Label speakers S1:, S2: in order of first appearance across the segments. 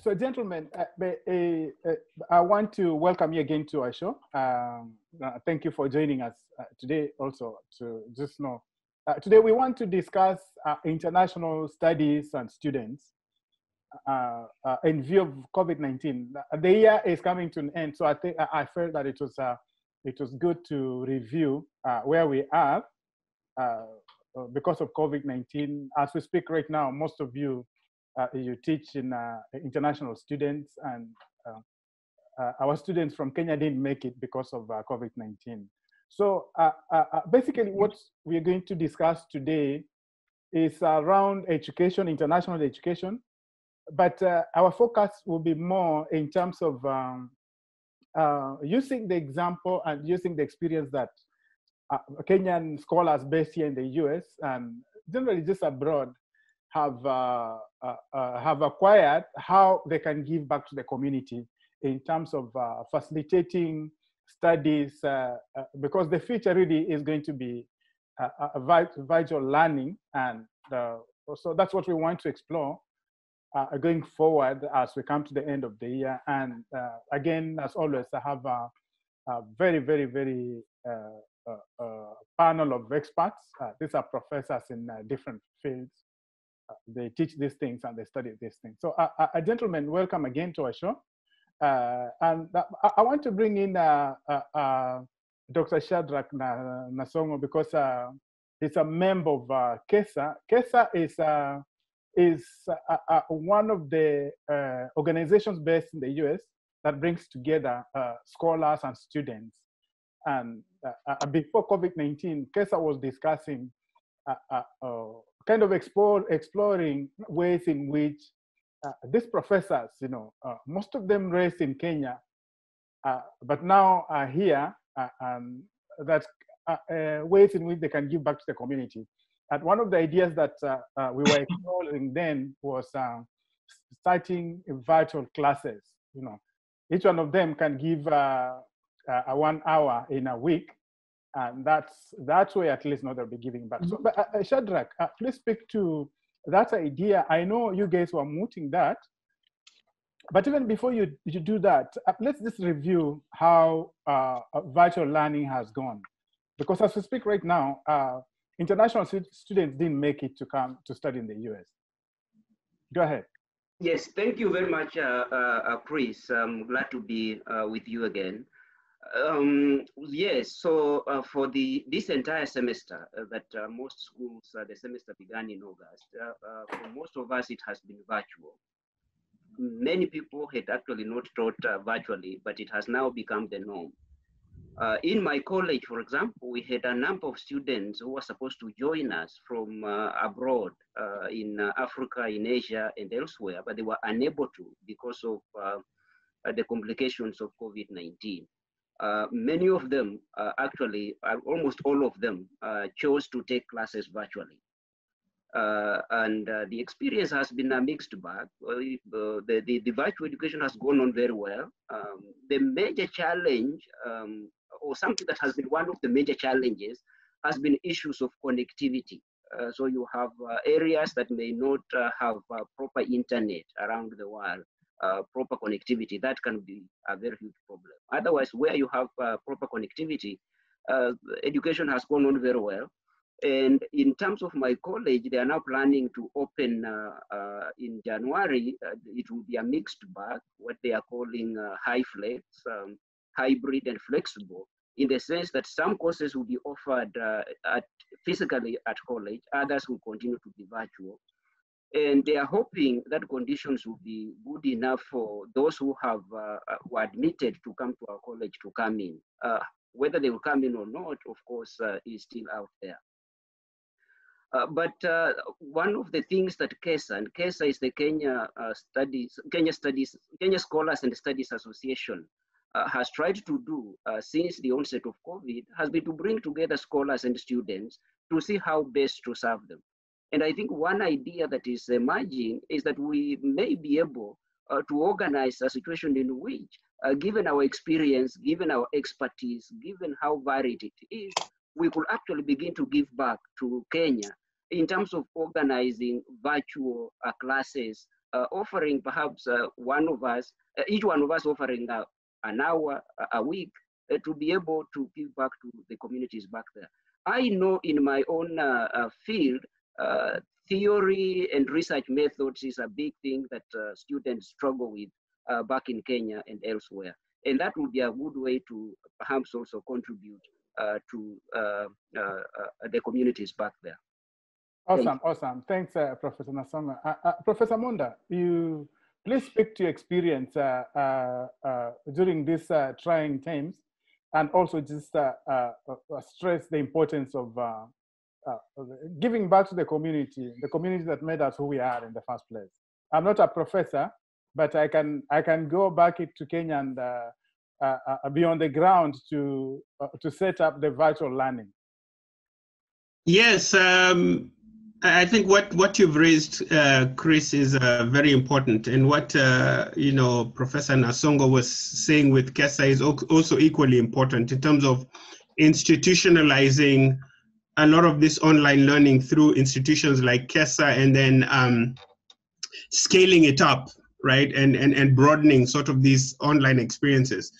S1: So, gentlemen, I want to welcome you again to our show. Thank you for joining us today. Also, to just know, today we want to discuss international studies and students in view of COVID-19. The year is coming to an end, so I think I felt that it was good to review where we are because of COVID-19. As we speak right now, most of you. You teach in international students, and our students from Kenya didn't make it because of COVID-19. So basically what we're going to discuss today is around education, international education, but our focus will be more in terms of using the example and using the experience that Kenyan scholars based here in the US and generally just abroad have acquired, how they can give back to the community in terms of facilitating studies, because the future really is going to be virtual learning, and so that's what we want to explore going forward as we come to the end of the year. And again, as always, I have a very, very, very panel of experts. These are professors in different fields. They teach these things and they study these things. So, gentlemen, welcome again to our show. And I want to bring in Dr. Shadrach Nasongo because he's a member of KESA. KESA is one of the organizations based in the US that brings together scholars and students. And before COVID-19, KESA was discussing kind of exploring ways in which these professors, most of them raised in Kenya, but now are here, and that ways in which they can give back to the community. And one of the ideas that we were exploring then was starting virtual classes. Each one of them can give 1 hour in a week. And that's where at least they'll be giving back. So, but Shadrach, please speak to that idea. I know you guys were mooting that, but even before you do that, let's just review how virtual learning has gone. Because as we speak right now, international students didn't make it to come to study in the US. Go ahead.
S2: Yes, thank you very much, Chris. I'm glad to be with you again. Yes, so for this entire semester that most schools, the semester began in August, for most of us it has been virtual. Many people had actually not taught virtually, but it has now become the norm. In my college, for example, we had a number of students who were supposed to join us from abroad in Africa, in Asia, and elsewhere, but they were unable to because of the complications of COVID-19. Many of them, actually, almost all of them, chose to take classes virtually. And the experience has been a mixed bag. The virtual education has gone on very well. The major challenge, or something that has been one of the major challenges, has been issues of connectivity. So you have areas that may not have proper internet around the world. Proper connectivity, that can be a very huge problem. Otherwise, where you have proper connectivity, education has gone on very well. And in terms of my college, they are now planning to open in January. It will be a mixed bag, what they are calling high flex, hybrid and flexible, in the sense that some courses will be offered physically at college, others will continue to be virtual. And they are hoping that conditions will be good enough for those who have were admitted to come to our college to come in. Whether they will come in or not, of course, is still out there. But one of the things that KESA, and KESA is the Kenya Scholars and Studies Association, has tried to do since the onset of COVID, has been to bring together scholars and students to see how best to serve them. And I think one idea that is emerging is that we may be able to organize a situation in which, given our experience, given our expertise, given how varied it is, we could actually begin to give back to Kenya in terms of organizing virtual classes offering perhaps each one of us offering an hour a week to be able to give back to the communities back there. I know in my own field, theory and research methods is a big thing that students struggle with back in Kenya and elsewhere. And that would be a good way to perhaps also contribute to the communities back there.
S1: Awesome, awesome. Thanks, Professor Nasonga. Professor Munda, you please speak to your experience during these trying times, and also just stress the importance of giving back to the community that made us who we are in the first place. I'm not a professor, but I can go back to Kenya and be on the ground to set up the virtual learning.
S3: Yes, I think what you've raised, Chris, is very important, and what Professor Nasonga was saying with KESA is also equally important in terms of institutionalizing a lot of this online learning through institutions like KESA, and then scaling it up, right, and broadening sort of these online experiences.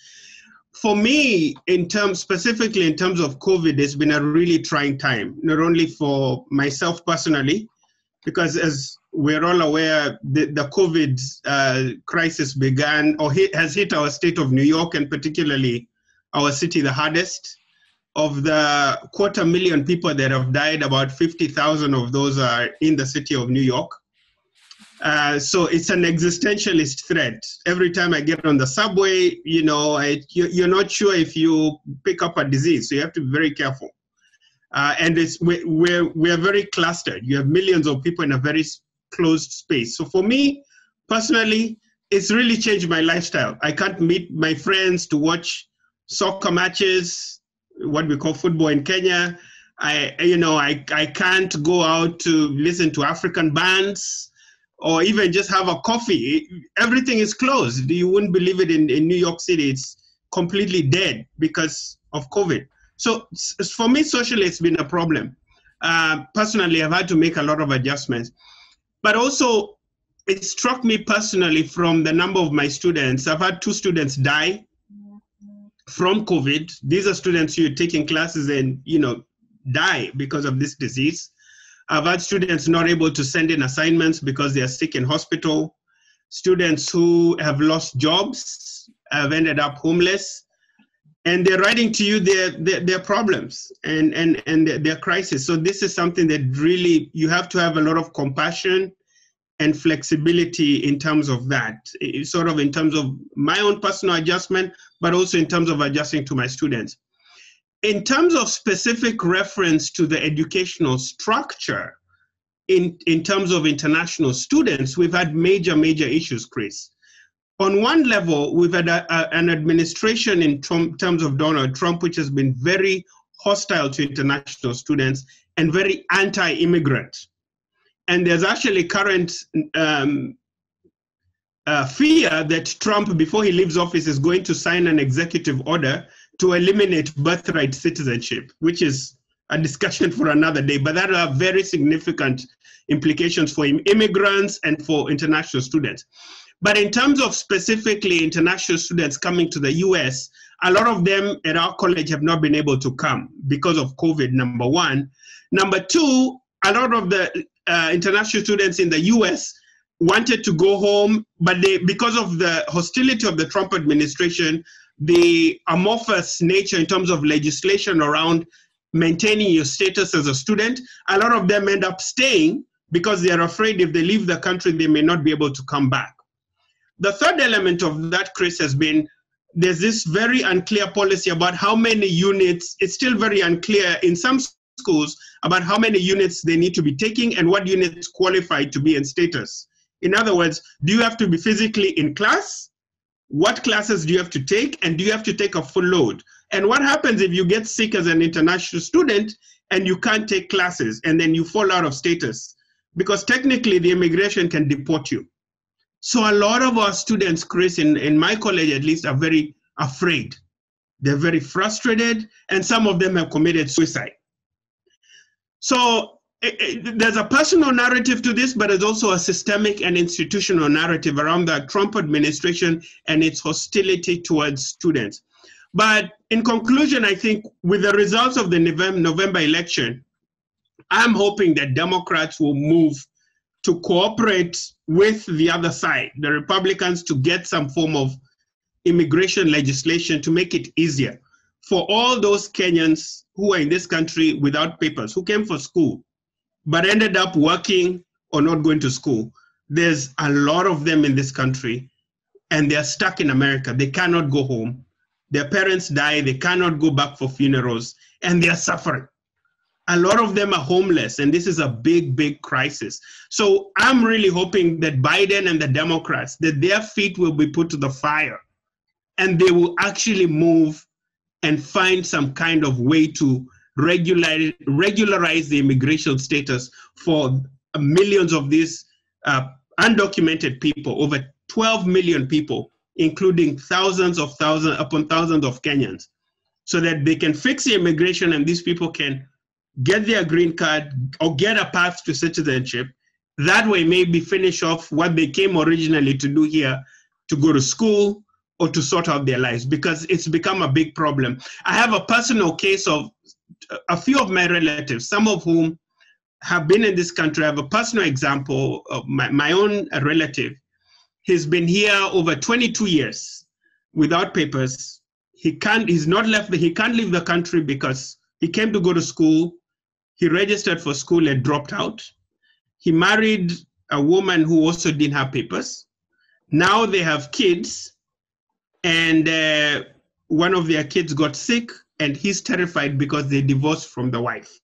S3: For me, specifically in terms of COVID, it's been a really trying time, not only for myself personally, because as we're all aware, the COVID crisis began or has hit our state of New York, and particularly our city the hardest. Of the 250,000 people that have died, about 50,000 of those are in the city of New York. So it's an existentialist threat. Every time I get on the subway, you're not sure if you pick up a disease, so you have to be very careful. And we're very clustered. You have millions of people in a very closed space. So for me, personally, it's really changed my lifestyle. I can't meet my friends to watch soccer matches, what we call football in Kenya. I can't go out to listen to African bands, or even just have a coffee. Everything is closed. You wouldn't believe it in New York City. It's completely dead because of COVID. So for me, socially, it's been a problem. Personally, I've had to make a lot of adjustments. But also, it struck me personally from the number of my students. I've had 2 students die from COVID. These are students who are taking classes and, die because of this disease. I've had students not able to send in assignments because they are sick in hospital. Students who have lost jobs have ended up homeless, and they're writing to you their problems and their crisis. So this is something that really you have to have a lot of compassion and flexibility in terms of that, sort of in terms of my own personal adjustment, but also in terms of adjusting to my students. In terms of specific reference to the educational structure, in terms of international students, we've had major issues, Chris. On one level, we've had an administration in terms of Donald Trump, which has been very hostile to international students and very anti-immigrant. And there's actually current fear that Trump, before he leaves office, is going to sign an executive order to eliminate birthright citizenship, which is a discussion for another day, but that will have very significant implications for immigrants and for international students. But in terms of specifically international students coming to the US, a lot of them at our college have not been able to come because of COVID, number one. Number two, a lot of the international students in the US wanted to go home, but because of the hostility of the Trump administration, the amorphous nature in terms of legislation around maintaining your status as a student, a lot of them end up staying because they are afraid if they leave the country, they may not be able to come back. The third element of that, Chris, has been there's this very unclear policy about how many units. It's still very unclear in some schools about how many units they need to be taking and what units qualify to be in status. In other words, do you have to be physically in class? What classes do you have to take? And do you have to take a full load? And what happens if you get sick as an international student and you can't take classes and then you fall out of status? Because technically the immigration can deport you. So a lot of our students, Chris, in my college at least, are very afraid. They're very frustrated, and some of them have committed suicide. So there's a personal narrative to this, but there's also a systemic and institutional narrative around the Trump administration and its hostility towards students. But in conclusion, I think with the results of the November election, I'm hoping that Democrats will move to cooperate with the other side, the Republicans, to get some form of immigration legislation to make it easier for all those Kenyans who are in this country without papers, who came for school, but ended up working or not going to school. There's a lot of them in this country, and they're stuck in America. They cannot go home. Their parents die, they cannot go back for funerals, and they're suffering. A lot of them are homeless, and this is a big, big crisis. So I'm really hoping that Biden and the Democrats, that their feet will be put to the fire, and they will actually move and find some kind of way to regularize the immigration status for millions of these undocumented people, over 12 million people, including thousands upon thousands of Kenyans, so that they can fix the immigration and these people can get their green card or get a path to citizenship. That way, maybe finish off what they came originally to do here, to go to school or to sort out their lives, because it's become a big problem. I have a personal case of a few of my relatives, some of whom have been in this country. I have a personal example of my own relative. He's been here over 22 years without papers. He can't leave the country because he came to go to school. He registered for school and dropped out. He married a woman who also didn't have papers. Now they have kids, and one of their kids got sick, and he's terrified because they divorced from the wife.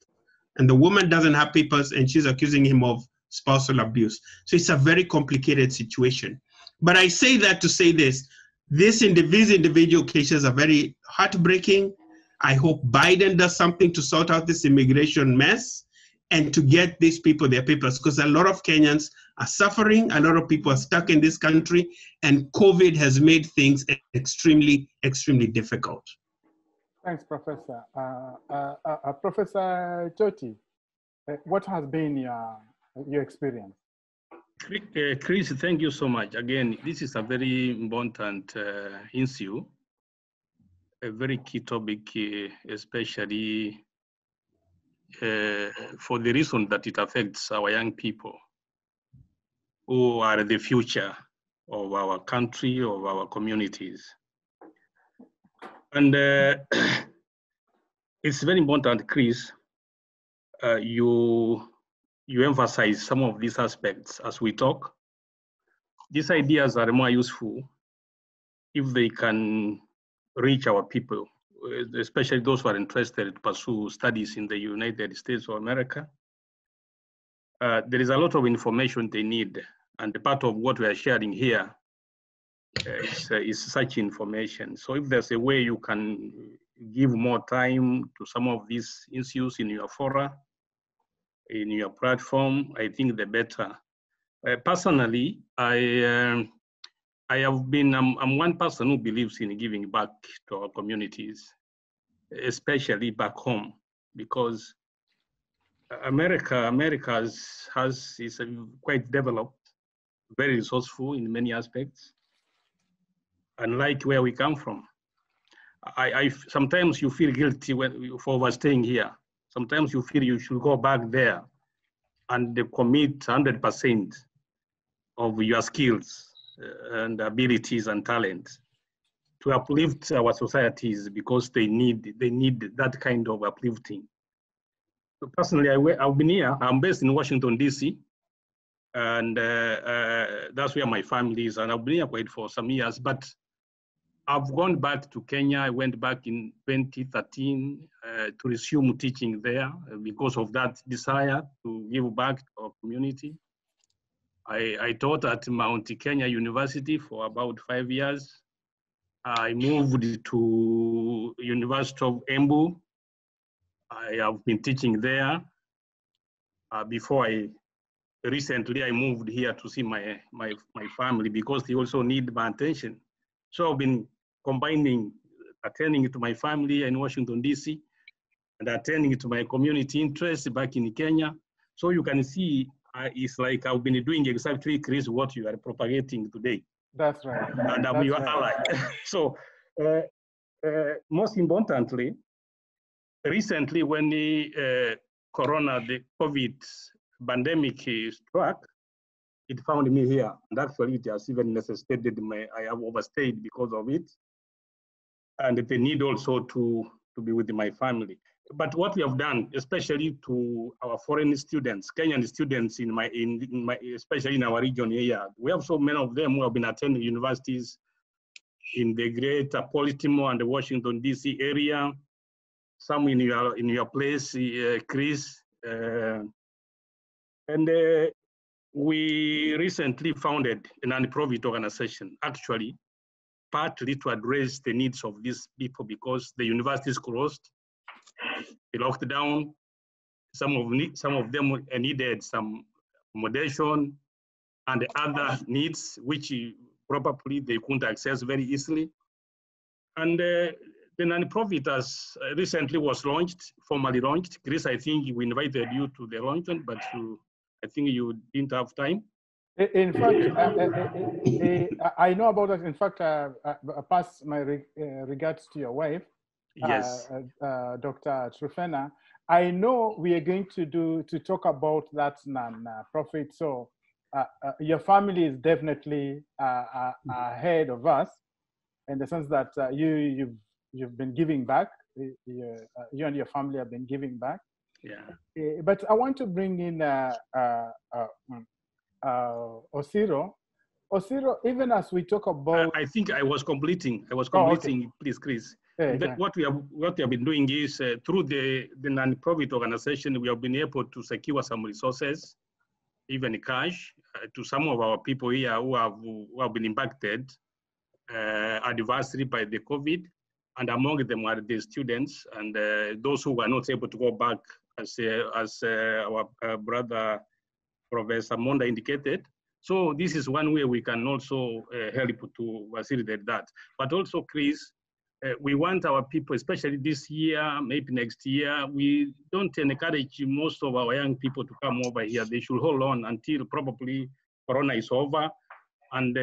S3: And the woman doesn't have papers, and she's accusing him of spousal abuse. So it's a very complicated situation. But I say that to say this, these individual cases are very heartbreaking. I hope Biden does something to sort out this immigration mess and to get these people their papers, because a lot of Kenyans are suffering, a lot of people are stuck in this country, and COVID has made things extremely, extremely difficult.
S1: Thanks, Professor. Professor Choti, what has been your experience?
S4: Chris, thank you so much. Again, this is a very important issue, a very key topic, especially for the reason that it affects our young people who are the future of our country, of our communities. And it's very important, Chris, you emphasize some of these aspects as we talk. These ideas are more useful if they can reach our people, especially those who are interested to pursue studies in the United States of America. There is a lot of information they need, and the part of what we are sharing here is such information. So if there's a way you can give more time to some of these issues in your fora, in your platform, I think the better. Personally, I'm one person who believes in giving back to our communities, especially back home, because America is quite developed, very resourceful in many aspects, unlike where we come from. Sometimes you feel guilty for overstaying here. Sometimes you feel you should go back there and commit 100% of your skills and abilities and talents to uplift our societies, because they need that kind of uplifting. So personally, I've been here. I'm based in Washington, D.C., and that's where my family is. And I've been here quite for some years, but I've gone back to Kenya. I went back in 2013 to resume teaching there because of that desire to give back to our community. I taught at Mount Kenya University for about 5 years. I moved to University of Embu. I have been teaching there. Before recently I moved here to see my family, because they also need my attention. So I've been combining attending to my family in Washington, D.C., and attending to my community interests back in Kenya. So you can see it's like I've been doing exactly, Chris, what you are propagating today.
S1: That's right.
S4: And I'm your ally. So most importantly, recently when the COVID pandemic struck, it found me here. And actually it has even necessitated I have overstayed because of it. And the need also to be with my family. But what we have done, especially to our foreign students, Kenyan students in my especially in our region here, we have so many of them who have been attending universities in the greater Baltimore and the Washington DC area. Some in your place, Chris, and we recently founded a non-profit organization, actually, partly to address the needs of these people because the universities closed, they locked down. Some of them needed some accommodation and other needs, which probably they couldn't access very easily. And the non-profit has recently was launched, formally launched. Chris, I think we invited you to the launching, but I think you didn't have time.
S1: In fact, I know about that. In fact, I pass my regards to your wife,
S4: yes,
S1: Dr. Trufena. I know we are going to talk about that non-profit. So your family is definitely ahead of us, in the sense that you've been giving back. You and your family have been giving back.
S4: Yeah.
S1: But I want to bring in Osiro. Osiro, even as we talk about,
S4: I think I was completing.
S1: Oh, okay.
S4: Please, Chris.
S1: Yeah,
S4: What we have been doing is through the non-profit organization, we have been able to secure some resources, even cash, to some of our people here who have been impacted adversely by the COVID, and among them are the students and those who were not able to go back, as our brother Professor Monda indicated. So this is one way we can also help to facilitate that. But also, Chris, we want our people, especially this year, maybe next year, we don't encourage most of our young people to come over here. They should hold on until probably Corona is over, and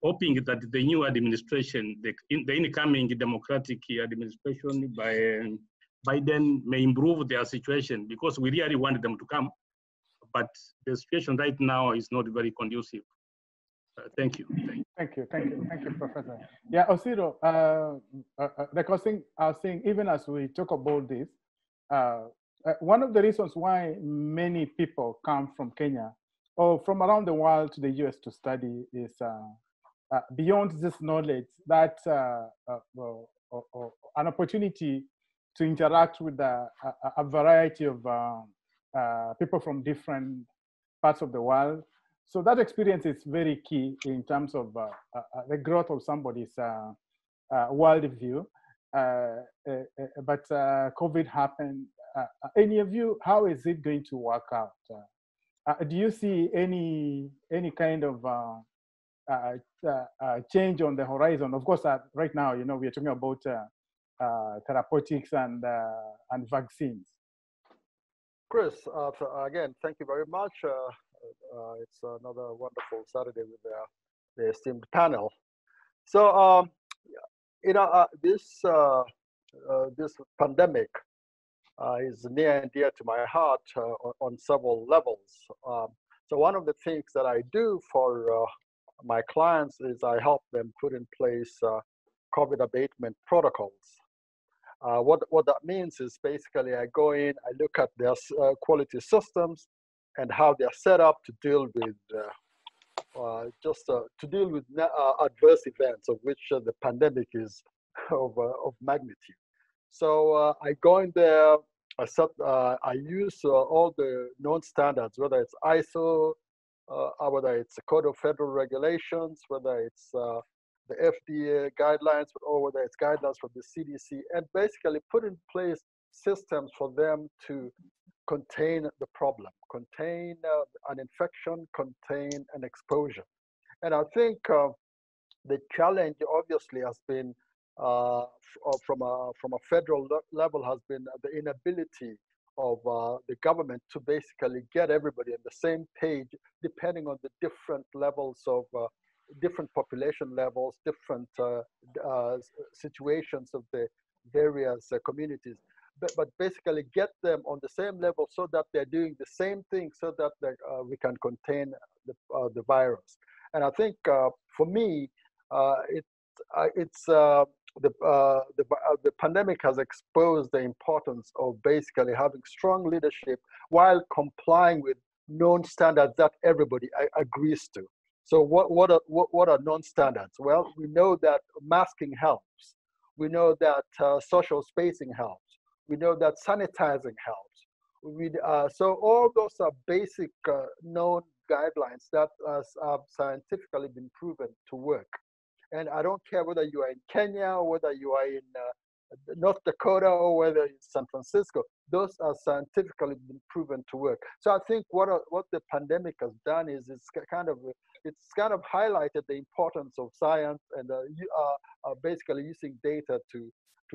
S4: hoping that the new administration, the incoming democratic administration by Biden may improve their situation, because we really want them to come. But the situation right now is not very conducive. Thank you.
S1: Thank you, Professor. Yeah, Osiro, like I was saying, even as we talk about this, one of the reasons why many people come from Kenya or from around the world to the US to study is beyond this knowledge, that an opportunity to interact with a variety of people from different parts of the world. So that experience is very key in terms of the growth of somebody's worldview. But COVID happened. In your view, how is it going to work out? Do you see any kind of change on the horizon? Of course, right now, we are talking about therapeutics and vaccines.
S5: Chris, again, thank you very much. It's another wonderful Saturday with the esteemed panel. So, this pandemic is near and dear to my heart on several levels. So one of the things that I do for my clients is I help them put in place COVID abatement protocols. What that means is basically I go in, I look at their quality systems and how they're set up to deal with adverse events, of which the pandemic is of magnitude. So I go in there, I use all the known standards, whether it's ISO, whether it's the Code of Federal Regulations, whether it's the FDA guidelines, or whether it's guidelines from the CDC, and basically put in place systems for them to contain the problem, contain an infection, contain an exposure. And I think the challenge obviously has been from a federal level has been the inability the government to basically get everybody on the same page, depending on the different levels of different population levels, different situations of the various communities, but basically get them on the same level so that they're doing the same thing, so that we can contain the virus. And I think for me, the pandemic has exposed the importance of basically having strong leadership while complying with known standards that everybody agrees to. So what are known standards? Well, we know that masking helps. We know that social spacing helps. We know that sanitizing helps. So all those are basic known guidelines that have scientifically been proven to work. And I don't care whether you are in Kenya or whether you are in North Dakota or whether in San Francisco, those are scientifically been proven to work. So I think what the pandemic has done is it's kind of highlighted the importance of science and basically using data to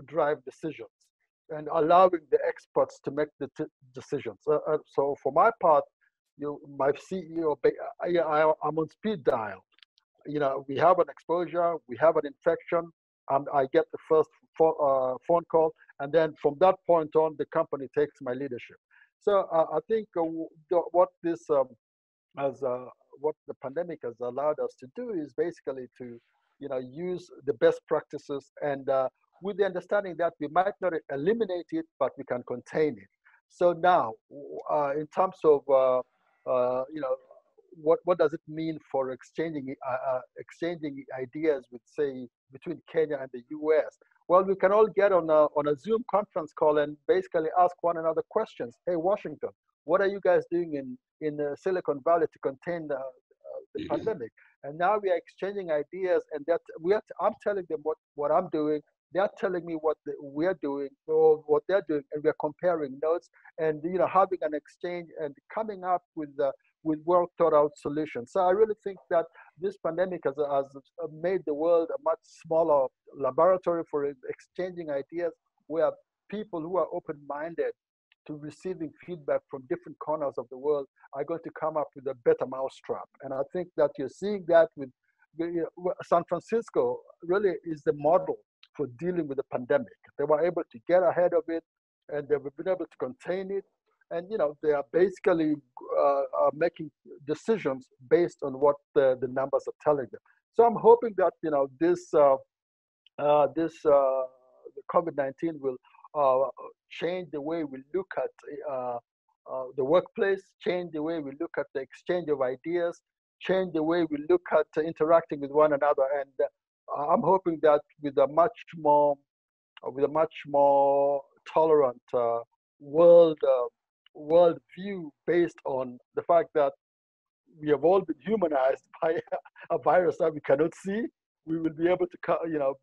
S5: drive decisions and allowing the experts to make the decisions. So for my part, my CEO, I'm on speed dial. We have an exposure, we have an infection, and I get the first phone call, and then from that point on, the company takes my leadership. So I think what the pandemic has allowed us to do is basically to, use the best practices, and with the understanding that we might not eliminate it, but we can contain it. So now, in terms of what does it mean for exchanging ideas with, say, between Kenya and the US? Well, we can all get on a Zoom conference call and basically ask one another questions. Hey, Washington, what are you guys doing in Silicon Valley to contain the pandemic? And now we are exchanging ideas, and I'm telling them what I'm doing. They're telling me what we're doing or what they're doing, and we're comparing notes and having an exchange and coming up with well thought out solutions. So I really think that this pandemic has made the world a much smaller laboratory for exchanging ideas, where people who are open-minded to receiving feedback from different corners of the world are going to come up with a better mousetrap. And I think that you're seeing that with San Francisco really is the model for dealing with the pandemic. They were able to get ahead of it, and they've been able to contain it. And they are basically making decisions based on what the numbers are telling them. So I'm hoping that the COVID-19 will change the way we look at the workplace, change the way we look at the exchange of ideas, change the way we look at interacting with one another. And I'm hoping that with a much more tolerant world view, based on the fact that we have all been humanized by a virus that we cannot see, we will be able to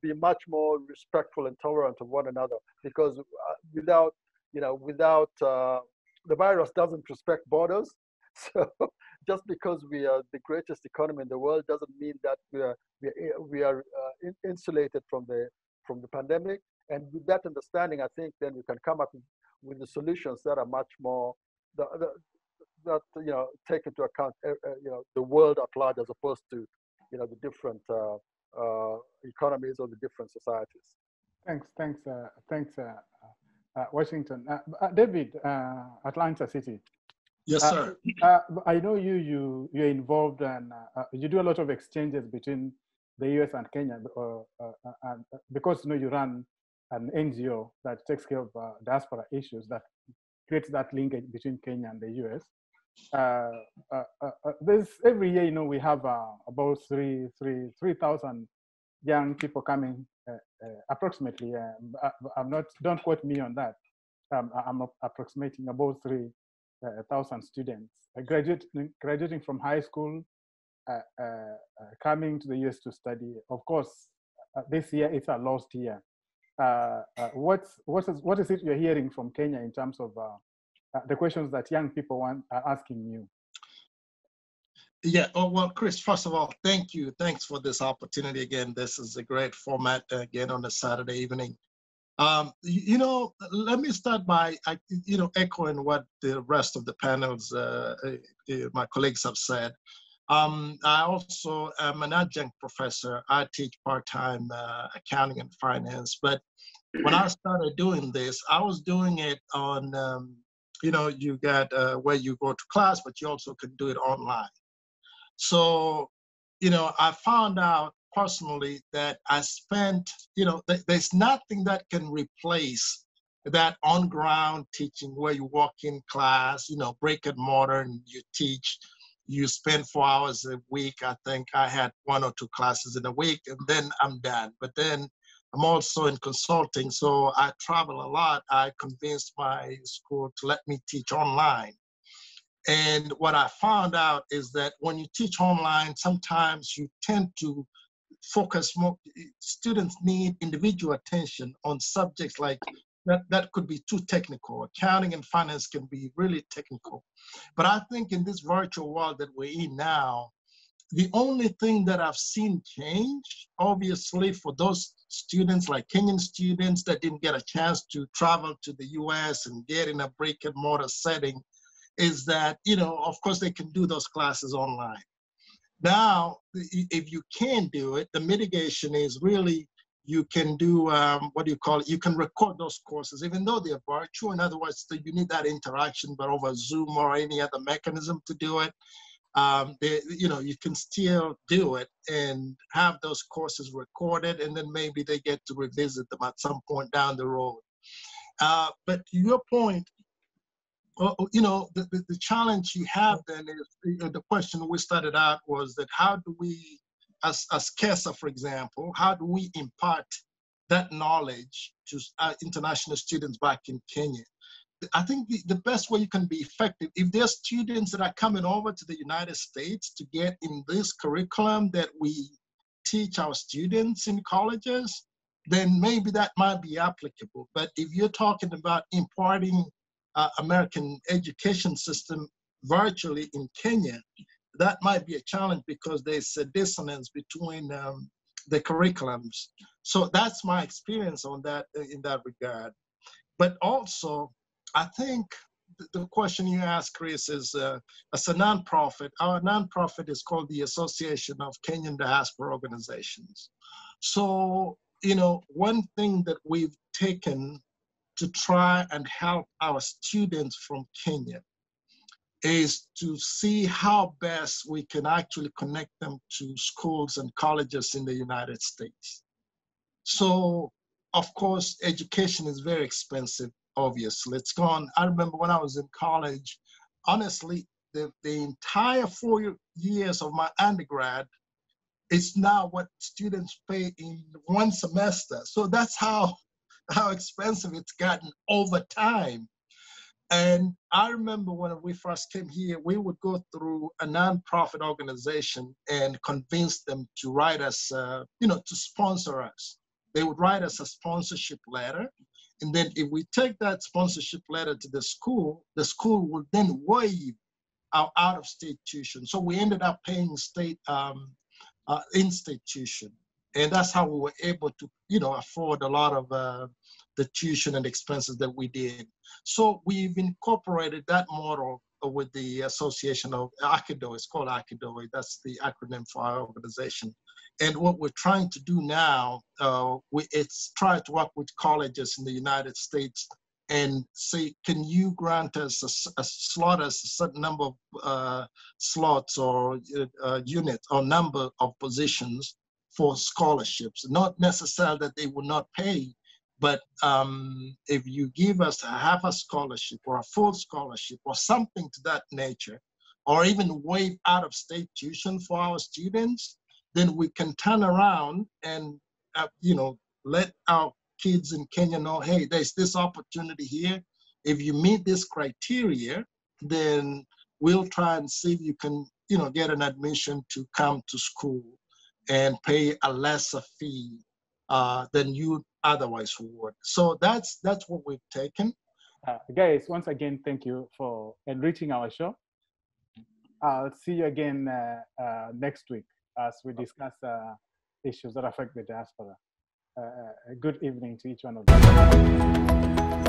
S5: be much more respectful and tolerant of one another, because without the virus doesn't respect borders. So just because we are the greatest economy in the world doesn't mean that we are insulated from the pandemic. And with that understanding, I think then we can come up with the solutions that are much more that take into account the world at large, as opposed to the different economies or the different societies.
S1: Thanks, Washington. David, Atlanta City.
S6: Yes, sir.
S1: I know you're involved, and you do a lot of exchanges between the US and Kenya, and because you run an NGO that takes care of diaspora issues, that creates that linkage between Kenya and the US. There's every year, we have about 3,000 young people coming, approximately. Don't quote me on that. I'm approximating about 3,000 students graduating from high school, coming to the US to study. Of course, this year it's a lost year. What is it you're hearing from Kenya in terms of the questions that young people are asking you?
S6: Yeah, well, Chris, first of all, thank you. Thanks for this opportunity again. This is a great format again on a Saturday evening. Let me start by, echoing what the rest of the panels, my colleagues have said. I also am an adjunct professor. I teach part-time accounting and finance. But when I started doing this, I was doing it on, you got where you go to class, but you also can do it online. So, I found out personally that I spent, there's nothing that can replace that on-ground teaching where you walk in class, brick and mortar, and you teach. You spend 4 hours a week. I think I had 1 or 2 classes in a week, and then I'm done. But then I'm also in consulting, so I travel a lot. I convinced my school to let me teach online. And what I found out is that when you teach online, sometimes you tend to focus more. Students need individual attention on subjects like that could be too technical. Accounting and finance can be really technical. But I think in this virtual world that we're in now, the only thing that I've seen change, obviously, for those students like Kenyan students that didn't get a chance to travel to the US and get in a brick and mortar setting, is that, of course, they can do those classes online. Now, if you can do it, the mitigation is really you can do, you can record those courses, even though they're virtual. In other words, you need that interaction, but over Zoom or any other mechanism to do it. You can still do it and have those courses recorded, and then maybe they get to revisit them at some point down the road. But to your point, the challenge you have then is, the question we started out was that how do we, as KESA, for example, how do we impart that knowledge to international students back in Kenya? I think the best way you can be effective, if there's students that are coming over to the United States to get in this curriculum that we teach our students in colleges, then maybe that might be applicable. But if you're talking about imparting American education system virtually in Kenya, that might be a challenge because there's a dissonance between the curriculums. So that's my experience on that in that regard. But also, I think the question you asked, Chris, is as a nonprofit, our nonprofit is called the Association of Kenyan Diaspora Organizations. So, one thing that we've taken to try and help our students from Kenya is to see how best we can actually connect them to schools and colleges in the United States. So, of course, education is very expensive, obviously. It's gone. I remember when I was in college, honestly, the entire 4 years of my undergrad is now what students pay in one semester. So that's how expensive it's gotten over time. And I remember when we first came here, we would go through a nonprofit organization and convince them to write us, to sponsor us. They would write us a sponsorship letter. And then if we take that sponsorship letter to the school would then waive our out-of-state tuition. So we ended up paying state in-state tuition. And that's how we were able to, afford a lot of the tuition and expenses that we did. So we've incorporated that model with the association of AUTHORITATIVE. It's called AUTHORITATIVE. That's the acronym for our organization. And what we're trying to do now, it's try to work with colleges in the United States and say, can you grant us a certain number of slots or units or number of positions for scholarships? Not necessarily that they will not pay, but if you give us half a scholarship or a full scholarship or something to that nature, or even waive out-of-state tuition for our students, then we can turn around and let our kids in Kenya know, hey, there's this opportunity here. If you meet this criteria, then we'll try and see if you can, get an admission to come to school and pay a lesser fee than you otherwise would. So that's what we've taken.
S1: Guys, once again, thank you for enriching our show. I'll see you again next week as we discuss issues that affect the diaspora. good evening to each one of you.